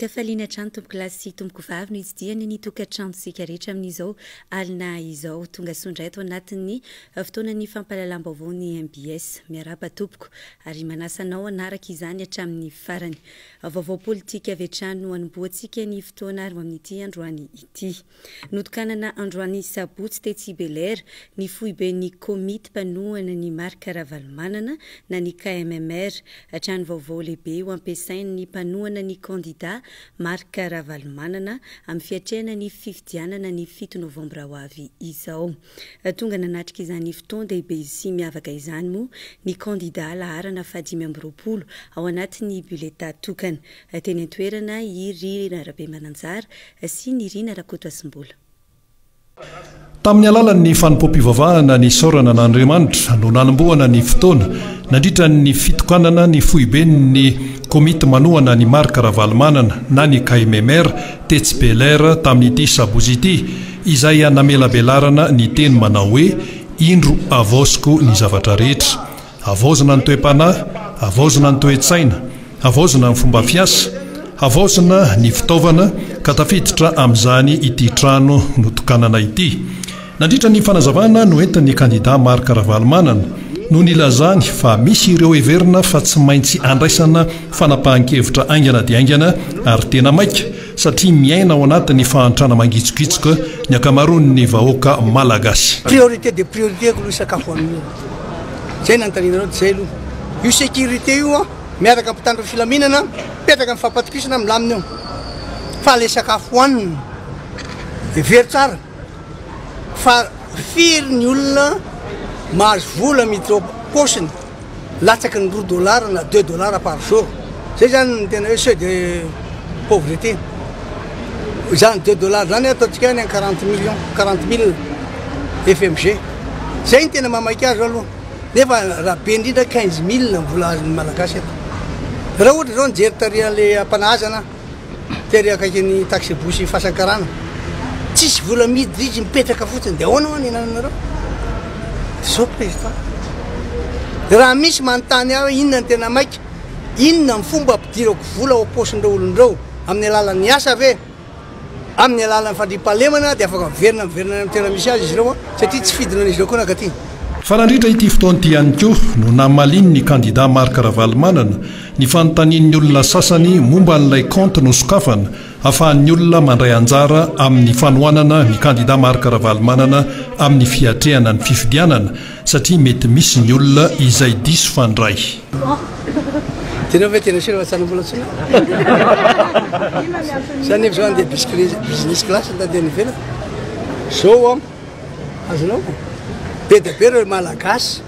Ankafaliana trano tompoko lasy sy tompoko vavy no izy diany ny tokantranotsika rehetra amin'izao alina izao tonga sondray ato anatin'ny fotoanan'ny fampahalalam-baovao ny MBS miaraba tompoko ary manasanao anaraka izany hatramin'ny farany vaovao politika avy hatrany no anomboantsika ny fotoana ary amin'ity androany ity notokanana androany sabotsy tetsy Belair ny foibe ny komity mpanohana ny marika Ravalomanana na ny KMMR hatrany vaovao lehibe ho ampiasain'ny mpanohana ny kandida marika Ravalomanana amin'ny fiatrehana ny fifidianana ny 7 novambra ho avy izao. Tonga nanatrika izany fotoana lehibe sy miavaka izany moa ny kandida laharana fahadimy amby roapolo ao anatin'ny bulletin tokana. Teny an-toerana i Rina Rabemananjara sy ny Rina Rakotoasimbola. Tamin'ny alalan'ny fanompom-pivavahana ny saorana n'Andriamanitra no nanomboana ny fotoana nandritra ny fitokanana ny foiben'ny komity manohana ny marika Ravalomanana na ny KMMR tetsy Belair tamin'ity sabotsy ity izay namelabelarana ny teny manao hoe indro avaosiko ny zavatra rehetra, avaozina ny toe-panahy, avaozina ny toe-tsaina, avaozina ny fomba fiasa, avaozina ny fitaovana ka tafiditra amin'izany ity trano notokanana ity. Nandritra ny fanazavana no entin'ny kandida marika Ravalomanana no nilazany fa misy ireo heverina fa tsy maintsy andraisana fanapahan-kevitra aingana dia aingana ary tena maika satria miaina ao anatin'ny fahantrana mangitsokitsoka ny akamaroan'ny vahoaka malagasy. Priorité de priorité ko sakafo amin'ny zay nantaninanao zay aloha io sécurité io miaraka ampitandro filaminana petraka amin'ny fampatokisana milamina eo fa le sakafo hoanina very tsara fa firy ny olona mahazo vola miditra posiny latsaky ny $2 na $2 par jour zay zany tena hoe seuil de pauvreté zany $2 zany ataontsika ny 40 000 FMG zay ny tena mamaika azy aloha nefa raha be indrindra 15 000 vola azon'ny malagasy eto raha ohatra zao nijery taria le ampanahazana tery akaiky ny taxe bosy fasankarana tsisy vola miditra izy mipetraka fotsiny dia ahoana hoany enanareo zao président raha misy manontany aho inona ny tena maika inona ny fomba ampidirako vola ao posindreo olondrao amin'ny alalan'ny asa ve amin'ny alalan'ny fandriampahalemana dia afaka miverina amin'ny tena misy azy izy ireo satria tsy fidina an'izy ireo koa nakaty. Fa nandritra ity fotoana ity ihany koa no namaliny ny kandida marika Ravalomanana ny fanontanian'ny olona sasany momba n'ilay compte nosokafana ahafahan'ny olona mandray anjara amin'ny fanohanana ny kandida marika Ravalomanana amin'ny fiatrehana ny fifidianana satria mety misy ny olona izay diso fandray. Tena ve tena sira tsara mbola tsona zany efa zao andeha business class andeha nivela zao azonao be dia be reo malagasy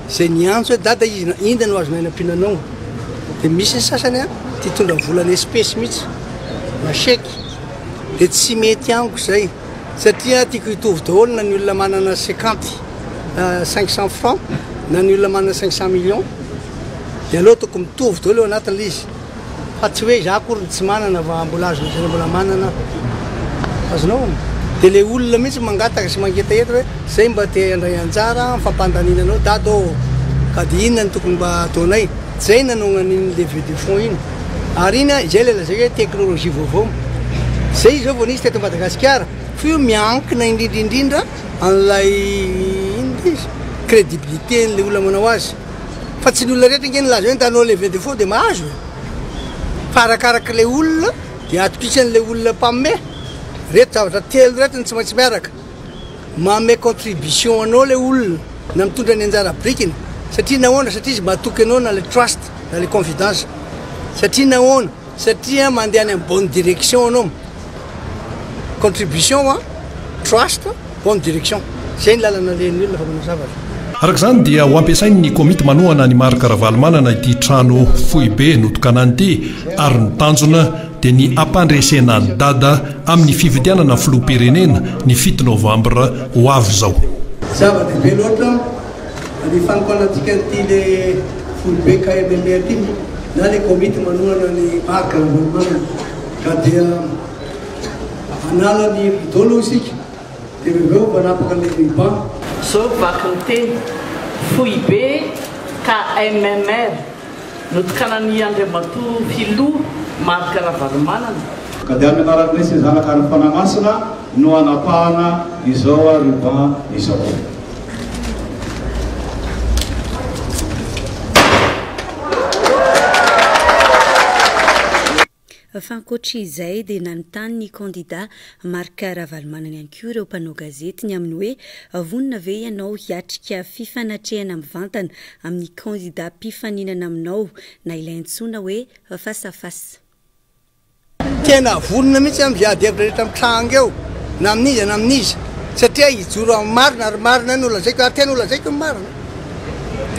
zay niantso hoe dada izy inda no azonay nampinanao dia misy ny sasany a ty tondra volana espèce mihitsy na chèque dia tsy mety amiko zay satria tiako hitovy daholo na ny olona manana 500 francs na ny olona manana 500 millions dia aloha toko mitovy daholo eo anatin'le izy fa tsy hoe za akory tsy manana fa mbola azona zay mbola manana azonao dia le olona mihitsy mangataka sy mangetaheta hoe zay mba te andray anjara fampandaninanao dado ka dia inona ny tokony mba ataonay zay nanonan'iny levée de fonds iny ary iny izay le lazay hoe teknôlôzia vaovao zay zao vao nisy teto Madagasikara fa io miankina indrindraindrindra an'ilay iny izy crédibilité n'le olona manao azy fa tsy ny olona rehetra nge nilaza hoe tanao levée de fonds dia mahazo fa arakaraka le olona dia atokisan'le olona mpamme reto zavatra telo reto ny tsy maintsy miaraka mame contribution anao le olona na mitondra ny anjara brikiny satria nahoana satria izy matoky anao na le trust na le confidence satria nahoana satria mandeha any amin'ny bonne direction anao contribution trust bonne direction zay ny lalana len'ny olona fa manao zavatra. Araka izany dia ho ampiasain'ny komity manohana ny marika Ravalomanana ity trano foibe notokanany ity ary ny tanjona dia ny ampandresena ny dada amin'ny fifidianana filoham-pirenena ny 7 novambra ho avy izao. Zava-dehibe loatra ny fanokanantsika ity le foibe KMMR ity na le komity manohana ny marika Ravalomanana ka dia anala ny dolo isika dia reveo manapaka le ban zao vaky ny teny foibe KMMR notokanan'ny Andriamatoa filoha marika ravalomanana ka dia amin'ny anaran'ny lesy zanaka ny fanamasina no anapahana izao a ruban izao. fankoatra izay dia nanontany ny candidat marika ravalomanana ihany koa ireo mpanao gazety ny amin'ny hoe vonina ve ianao hiatrika fifanatrehana mivantana amin'ny candidat mpifaninana aminao na ilay antsoina hoe face à face. Tena vonina mihitsy amin'izay adihevitra rehetra mitranga eo na amin'iza na amin'iza satria hijoro amin'ny marina ary marina ny olazaiko ary tena olazaiko ny marina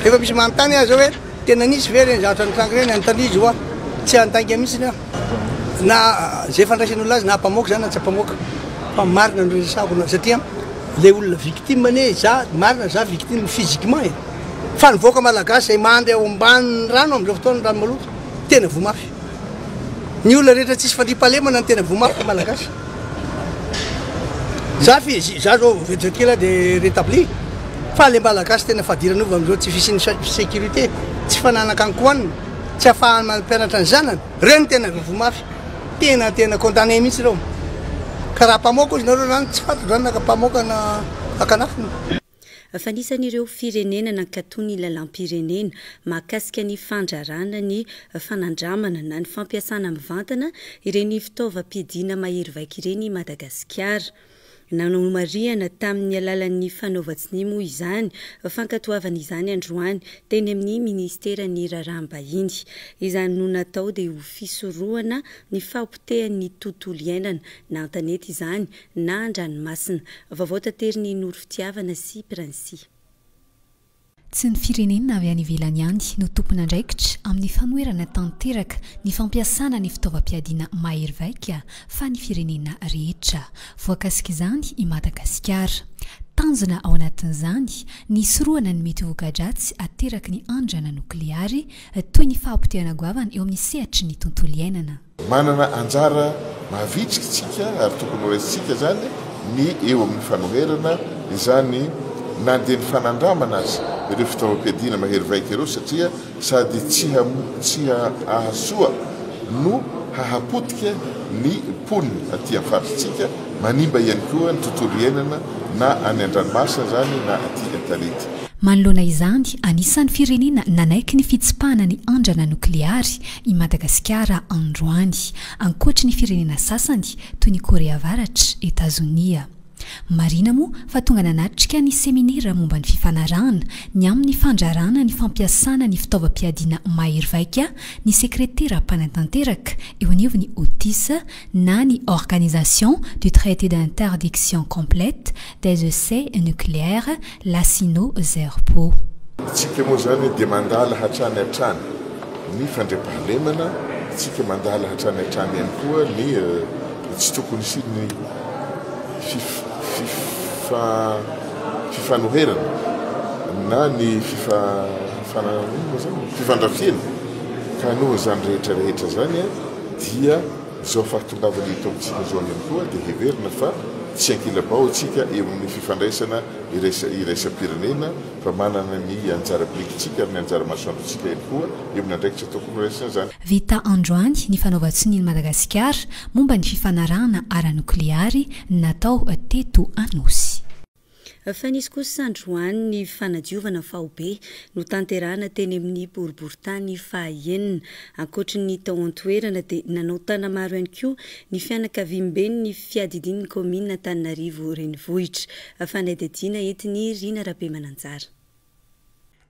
efa misy manontany azy hoe tena nisy ve reny zavatra nitranga reny anontanizy hoa tsy antainga mihitsy na zay fandraisan'olona azy na mpamoaka zany na tsy mpamoaka fa marina no resako satria le olona victime ne za marina za victime physiquement fa nivoaka malagasy zay mandeha ao ambanin'ny rano amin'izao fotoana rano maloto tena vomafy ny olona rehetra tsisy fandripahalemana ny tena vomafy malagasy za zao vetivety de rétabli fa le malagasy tena fadiranova amin'izao tsy fisiny sécurité tsy fananaka any koanina tsy afahany mampianatra ny zanany reny tena vomafy tena condamné mihitsy reo ka raha mpamoaka izy nareo zany tsy fato zany naka mpamoaka na akanafiny. Fanisan'ireo firenena nankatony ilalam-pirenena mahakasika ny fandrarana ny fanandramana na ny fampiasana mivantana ireny fitaovam-piadiana mahery vaika ireny Madagasikara. Nanomariana tamin'ny alalan'ny fanaovan-tsinimo izany fankatoavana izany androany teny amin'ny ministeran'ny raharaham-bahiny izany no natao dia ho fisorohana ny fampitehan'ny tontolo iainana na antanety izany na andranomasina. Vaovao tanteriny Noro Fitiavana sy Pransi. Tsy ny firenena avy any ivelany ihany no tompona andraikitra amin'ny fanoherana tanteraka ny fampiasana ny fitaovam-piadiana mahery vaika fa ny firenena rehetra. Voakasika izany i Madagasikara. Tanjona ao anatin'izany ny sorohana ny mety voka-dratsy ateraky ny andrana nokleary toy ny fahampitehana goavana eo amin'ny sehatry ny tontolo iainana. Manana anjara mahavitrikitsika ary tokony ho raisitsika zany ny eo amin'ny fanoherana izany nandeha ny fanandramana azy ireo fitaovam-piadiana mahery vaika ireo satria sady tsy ahasoa no hahapotika ny ponina aty amin'ny farisitsika manimba ihany koa ny tontolo iainana na any an-dranomasina zany na aty an-tanety. Manoloana izany anisan'ny firenena nanaiky ny fitsipahana ny andrana nokleary i Madagasikara androany ankoatry ny firenena sasany toy ny Korea Avaratra, Etazonia. Marina moa fa tonga nanatrika ny seminera momba ny fifanarahana ny amin'ny fandrarana ny fampiasana ny fitaovam-piadiana mahery vaika ny sekretera mpanatanteraka eo anivony Otis na ny Organisation du Traité d'interdiction complète des essais nucléaires Lassino Zerpo. Tsika moa zany dia mandala hatrany hatrany ny fandriampahalemana, tsika mandala hatrany hatrany ihany koa ny tsy tokony siny fifanoherana na ny fifandrafiana ka noho zany rehetrarehetra zany dia zao fahatongavana itaontsika zao ihany koa dia heverina fa tsy ankila-bao tsika eo amin'ny fifandraisana iraisam-pirenena fa manana ny anjara bikitsika ary ny anjara masoandrotsika ihany koa eo amin'ny andraikitra tokony raisana zany. Vita androany ny fanaovan-tsiny ny Madagasikara momba ny fifanarahana ara-nokleary natao teto Anosy. Fa nisy kosa androany ny fanadiovana fahobe no tanterahana teny amin'ny boriboritany fahaenina ankoatry ny tao antoerana dia nanao tana maro ihany koa ny fianakaviam-beny ny fiadidin'ny komina Antananarivo renivohitra fanadidina entiny Rina Rabemananjara.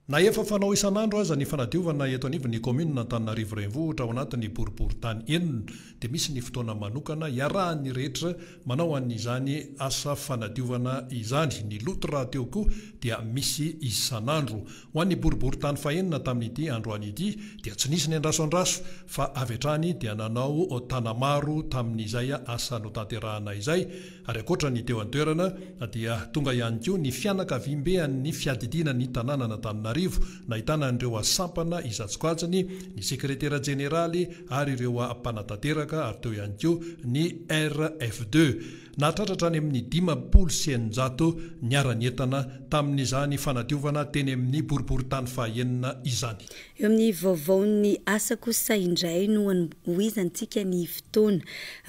Na efa fanao isan'andro aza ny fanadiovana eto anivon'ny komina Antananarivo renivohitra ao anatin'ny boriboritany enina dia misy ny fotoana manokana iarahan'ny rehetra manao an'izany asa fanadiovana izany. Ny loto raha teo koa dia misy isan'andro ho an'ny boriboritany fahenina tamin'ity androany ity dia tsy nisy ny andrasoandraso fa avy hatrany dia nanao tanamaro tamin'izay asa no tanterahana izay ary akoatra ny teo antoerana dia tonga ihany koa ny fianakaviam-be amin'ny fiadidina ny tanàna Antananarivo Antananarivo nahitana an'ireo asampana izatsikoajany ny sekretera jeneraly ary ireo ampanatateraka ary teo ihany koa ny RF2 nahatratratra any amin'ny 500 niara-nientana tamin'izany fanadiovana teny amin'ny boriboritany fahaenina izany. Eo amin'ny vaovaon'ny asa kosa indray no hoizantsika ny fotoana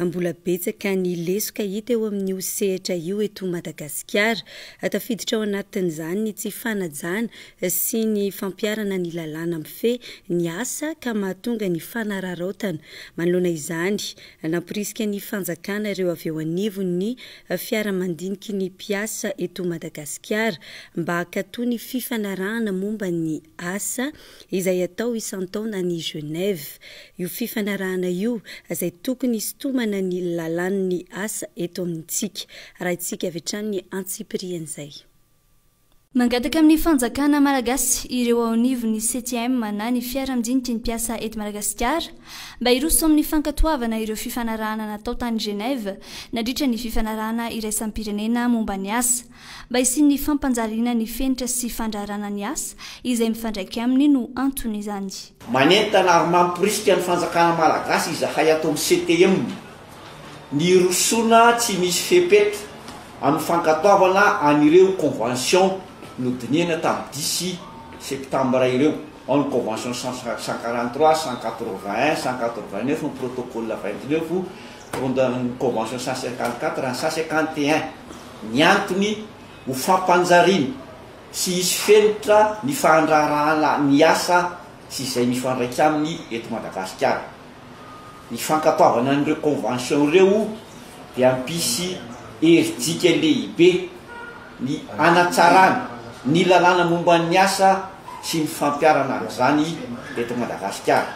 mbola betsaka ny lesoka hita eo amin'ny osehatra io eto Madagasikara tafiditra ao anatin'izany ny tsy fanajana sy ny fampiarana ny lalàna mifehy ny asa ka mahatonga ny fanararaotana manoloana izany namporisika ny fanjakana ireo avy eo anivon'ny fiaramandiniky ny mpiasa eto Madagasikara mba hakatoa ny fifanarahana momba ny asa izay atao isan-taona ny Genève. Io fifanarahana io izay tokony sitomana ny lalàn'ny asa eto amintsika raha itsika avy hatrany ny antsipirian'izay. Mangataka amin'ny fanjakana malagasy ireo ao anivon'ny 7e na ny fiaramandiniky ny mpiasa eto Madagasikara mba hiroso amin'ny fankatoavana ireo fifanarahana natao tany Genève nadritra ny fifanarahana iraisam-pirenena momba ny asa mba isian'ny fampanjariana ny fenitra sy fandraharana ny asa izay mifandraika aminy no antony izany. Manentana ary mamporisika ny fanjakana malagasy izahay atao amin'ny CTM ny rosona tsy misy fepetra amin'ny fankatoavana an'ireo convention nodiniana tamin'ny 10 septembre ireo ao ny convention 143, 181, 189 ny protocole 29 ny convention 154, 151 ny antony ho fampanjariana sy isy fenitra ny fandraharahana ny asa sy izay mifandraika aminy eto Madagasikara. Ny fankatoavana an'ireo convention ireo dia ampisy heridika lehibe ny anatsarana ny lalàna momba ny asa sy ny fampiarana zany eto Madagasikara.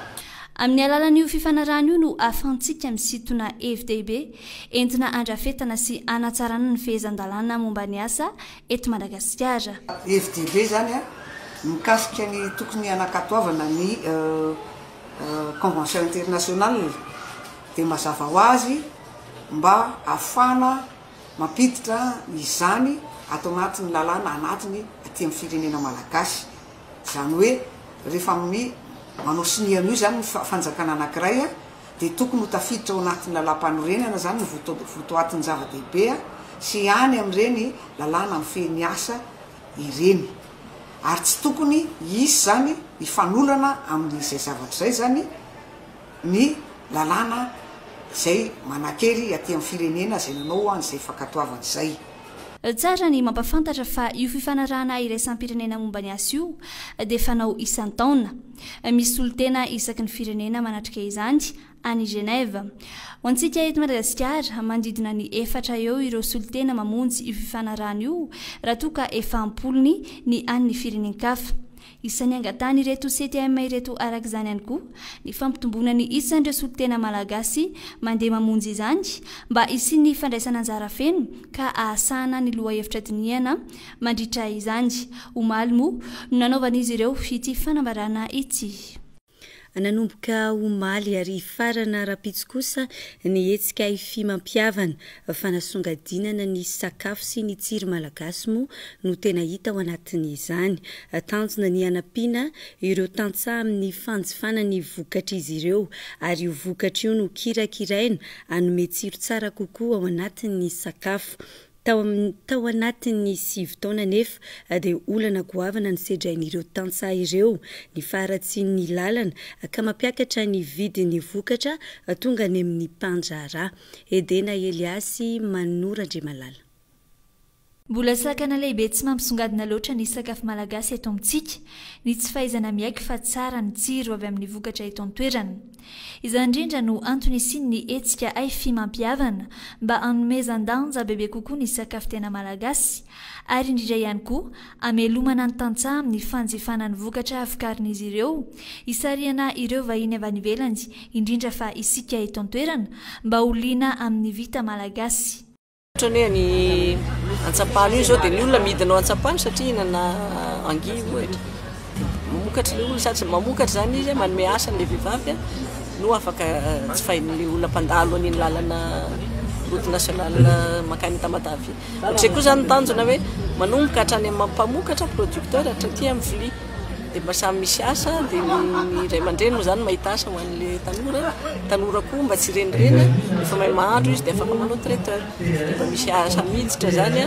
Amin'ny alalan'io fifanarahana io no ahafahantsika misintona FDB entina andrafetana sy anatsarana ny fehezan-dalàna momba ny asa eto Madagasikara. FDB zany mikasika ny tokony anakatoavana ny convention internationale dia mazava ho azy mba afana mampiditra izany atao anatin'ny lalàna anatiny aty amin'ny firenena malagasy. Zany hoe rehefa amin'ny manao sinian'io zany ny fanjakana anankiray dia tokony ho tafiditra ao anatin'ny lalam-panorenana zany ny votoatin'ny zava-dehibe sy any amin'ireny lalàna mifehy ny asa ireny. Ary tsy tokony isy zany hifanolana amin'izay zavatra izay zany ny lalàna izay manakery aty amin'ny firenena izay nanao an'izay fankatoavana izay. Tsara ny mampafantatra fa io fifanarahana iraisam-pirenena momba ny asa io dia fanao isan-taona. Misy solotena isaky ny firenena manatrika izany any Genève. Ho antsika eto Madagasikara mandidina ny 4 eo ireo solotena mamonjy io fifanarahana io raha toa ka 700 ny an'ny firenenkafa. Isan'ny angatany ireto 7e ireto arak'izany ihany koa ny fampitomboana ny isan'ireo solotena malagasy mandeha mamonjy izany mba isian'ny fandraisana anjara feno ka ahasahana ny loha hevitra dinihana mandritra izany. Omaly moa no nanaovan'izy ireo ity fanambarana ity. Nanomboka omaly ary farana rapitsy kosa ny hetsika ifimampiavana fanasongadinana ny sakafo sy ny tsiro malagasy moa no tena hita ao anatin'izany. Tanjona ny anampiana ireo tantsaha amin'ny fanjifana ny vokatra izy ireo ary io vokatra io no kirakiraina anome tsiro tsara kokoa ao anatin'ny sakafo. Tao anatin'ny 7 taona nefa dia olana goavana ny sedrain'ireo tantsaha ireo ny faratsy ny lalana ka mampiakatra ny vidin'ny vokatra tonga any amin'ny mpanjara. Edena Eliasy Manora Andrimalala. Mbola sakana lehibe tsy mampisongadina loatra ny sakafo malagasy eto amintsika ny tsy fahaizana miaiky fa tsara ny tsiro avy amin'ny vokatra eto an-toerana. Izany indrindra no antony isiany ny hetsika ifimampiavana mba hanomezan-danja bebe kokoa ny sakafo tena malagasy ary indrindra ihany koa hamelomana ny tantsaha amin'ny fanjifana ny vokatra avokarin'izy ireo hisariana ireo vahiny avy any ivelany indrindra fa isika eto an-toerana mba holiana amin'ny vita malagasy. Ny antsapano io zao dia ny olona midinao antsapano satria inana angivo ohatra mamokatra le olona sady mamokatra zany izy manome asa n'le vehivavy no afaka tsy fahin'le olona mpandalo an'iny lalana route nationale makany Tamatavy. Ohatray koa zany tanjona hoe manomboka hatrany amin'ny mpamokatra producteur hatraty amin'ny vilia dia mba samy misy asa dia ny ray aman-dreny moa zany mahita asa ho an'le tanora koa mba tsy renireny efa mahay mahandro izy dia afaka manao traiteur dia mba misy asa miditra zany a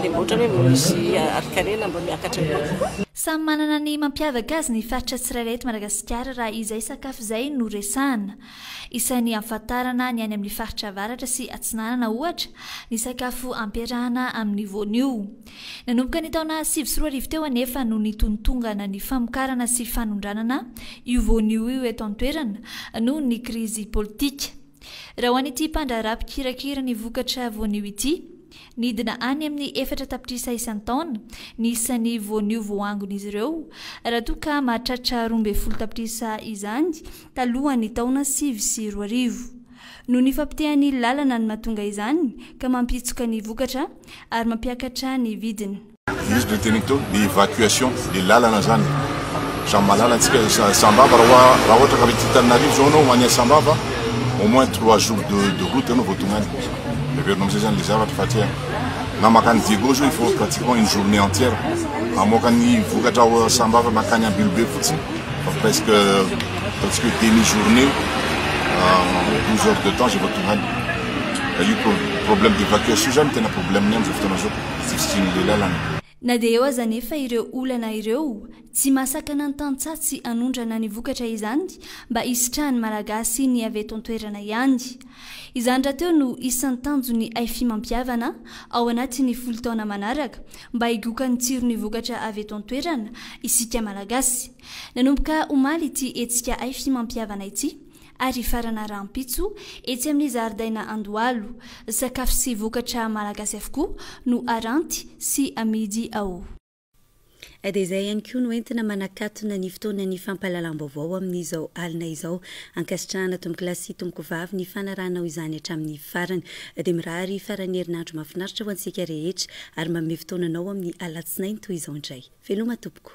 dia mba ohatrany hoe mba misy arikarena mba miakatra eo. Samy manana ny mampiavaka azy ny faritra tsirairay eto Madagasikara raha izay sakafo izay no resahana. Isan'ny ampahafantarana ny any amin'ny faritra avaratra sy atsinanana ohatra ny sakafo ampiarahana amin'ny voanio. Nanomboka ny taona 2024 teo anefa no nitontongana ny famokarana sy fanondranana io voanio io eto an-toerana noho ny krizy politika. Raha ho an'ity mpandraharaha-pikirakira ny vokatra voanio ity, nidina any amin'ny 4 tapitrisa isan-taona ny isan'ny voanio voangon'izy ireo raha toa ka mahatratra 12 tapitrisa izany talohan'ny taona 2024. No ny fampitehan'ny lalana ny mahatonga izany ka mampitsoka ny vokatra ary mampiakatra ny vidiny. Izy no tenito ny évacuation ny lalana zany samy malala antsika Sambava raha ohatra ka mety Antananarivo zao anao mania Sambava au moins 3 jours de route anao vao tonga any. Vernon amizay zany le zavatra fa tia na makany Diego zao il faut pratiquement une journée entière amoaka ny vokatra ao Sambava makany Ambilobe fotsiny fa presque demi-journée 12 heures de temps je vao tonga any. Io problème d'évacuation zany tena problème ny am'izao fotoana zao difficile le lalana. Na dia eo aza nefa ireo olana ireo tsy masaka nantantsatsy anondrana ny vokatra izany mba hisitrahany malagasy ny avy eto an-toerana ihany. Izany raha teo no isan'ny tanjony AFI mampiavana ao anatin'ny 10 taona manaraka mba higoka ny tsirony vokatra avy eto an-toerana isika malagasy. Nanomboka omaly ity etsika AFI mampiavana ity ary farana rahampitso etsy amin'ny zaridaina Andohalo, sakafo sy vokatra malagasy avokoa no aranty sy amidy ao. Dia izay ihany koa no entina manakatona ny fotoana ny fampahalalam-baovao amin'izao alina izao ankasitrahana tomboky lasy tomboky vavy ny fanarahanao izany hatramin'ny farany dia mirary farany herinandro mahafinaritra ho antsika rehetra ary manome fotoananao amin'ny alatsinainy toy izao indray. Veloma tompoko.